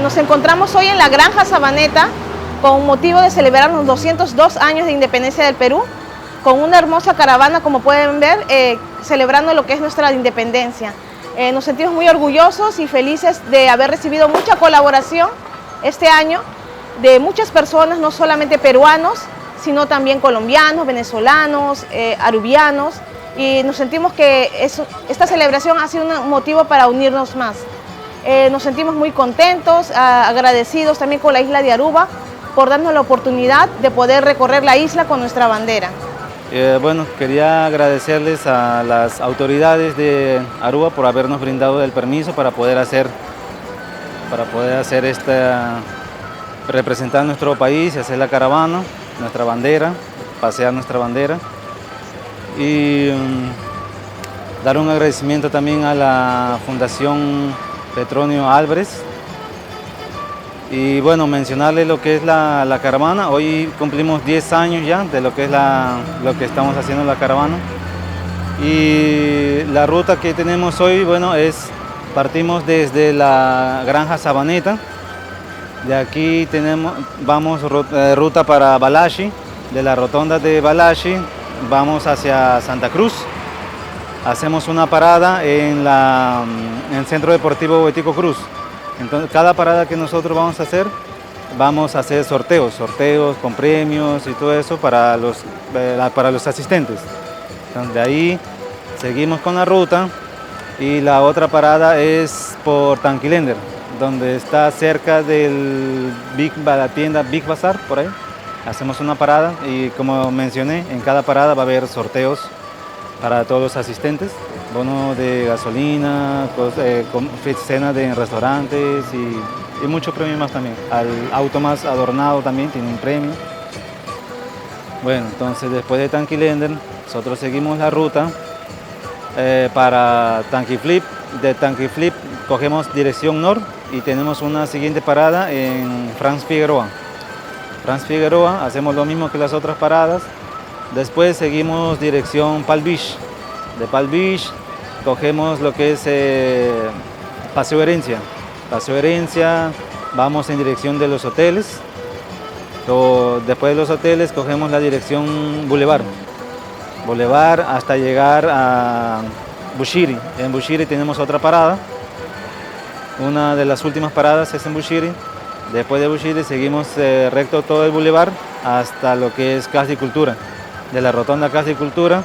Nos encontramos hoy en la Granja Sabaneta con motivo de celebrar los 202 años de independencia del Perú, con una hermosa caravana, como pueden ver, celebrando lo que es nuestra independencia. Nos sentimos muy orgullosos y felices de haber recibido mucha colaboración este año de muchas personas, no solamente peruanos, sino también colombianos, venezolanos, arubianos, y nos sentimos que esta celebración ha sido un motivo para unirnos más. Nos sentimos muy contentos, agradecidos también con la isla de Aruba por darnos la oportunidad de poder recorrer la isla con nuestra bandera. Bueno, quería agradecerles a las autoridades de Aruba por habernos brindado el permiso para poder representar nuestro país y hacer la caravana, nuestra bandera, pasear nuestra bandera. Y dar un agradecimiento también a la Fundación Petronio Álvarez. Y bueno, mencionarles lo que es la caravana. Hoy cumplimos 10 años ya de lo que es lo que estamos haciendo en la caravana. Y la ruta que tenemos hoy, bueno, partimos desde la Granja Sabaneta. De aquí vamos ruta para Balashi. De la rotonda de Balashi vamos hacia Santa Cruz. Hacemos una parada en el Centro Deportivo Boitico Cruz. Entonces, cada parada que nosotros vamos a hacer sorteos con premios y todo eso para los asistentes. Entonces, de ahí seguimos con la ruta y la otra parada es por Tanquilender, donde está cerca de la tienda Big Bazar, por ahí. Hacemos una parada y, como mencioné, en cada parada va a haber sorteos para todos los asistentes, bono de gasolina, cena en restaurantes y muchos premios más también. Al auto más adornado también tiene un premio. Bueno, entonces después de Tanquilender, nosotros seguimos la ruta para Tanquiflip. De Tanquiflip cogemos dirección norte y tenemos una siguiente parada en Franz Figueroa. Franz Figueroa, hacemos lo mismo que las otras paradas. Después seguimos dirección Palm Beach. De Palm Beach cogemos lo que es Paseo Herencia. Paseo Herencia, vamos en dirección de los hoteles. Después de los hoteles cogemos la dirección Boulevard. Boulevard hasta llegar a Bushiri. En Bushiri tenemos otra parada. Una de las últimas paradas es en Bushiri. Después de Bushiri seguimos recto todo el Boulevard hasta lo que es Casa y Cultura. De la rotonda Casa y Cultura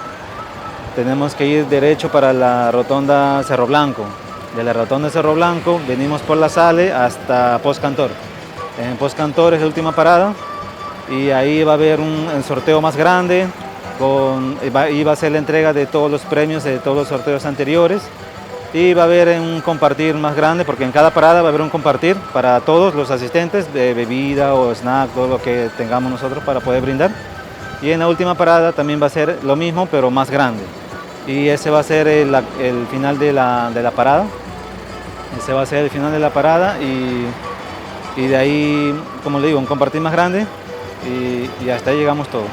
tenemos que ir derecho para la rotonda Cerro Blanco. De la rotonda Cerro Blanco venimos por la Sale hasta Post Cantor. En Post Cantor es la última parada y ahí va a haber el sorteo más grande, y va a ser la entrega de todos los premios de todos los sorteos anteriores, y va a haber un compartir más grande, porque en cada parada va a haber un compartir para todos los asistentes de bebida o snack, todo lo que tengamos nosotros para poder brindar. Y en la última parada también va a ser lo mismo, pero más grande. Y ese va a ser el final de la parada. Ese va a ser el final de la parada y de ahí, como le digo, un compartir más grande y hasta ahí llegamos todos.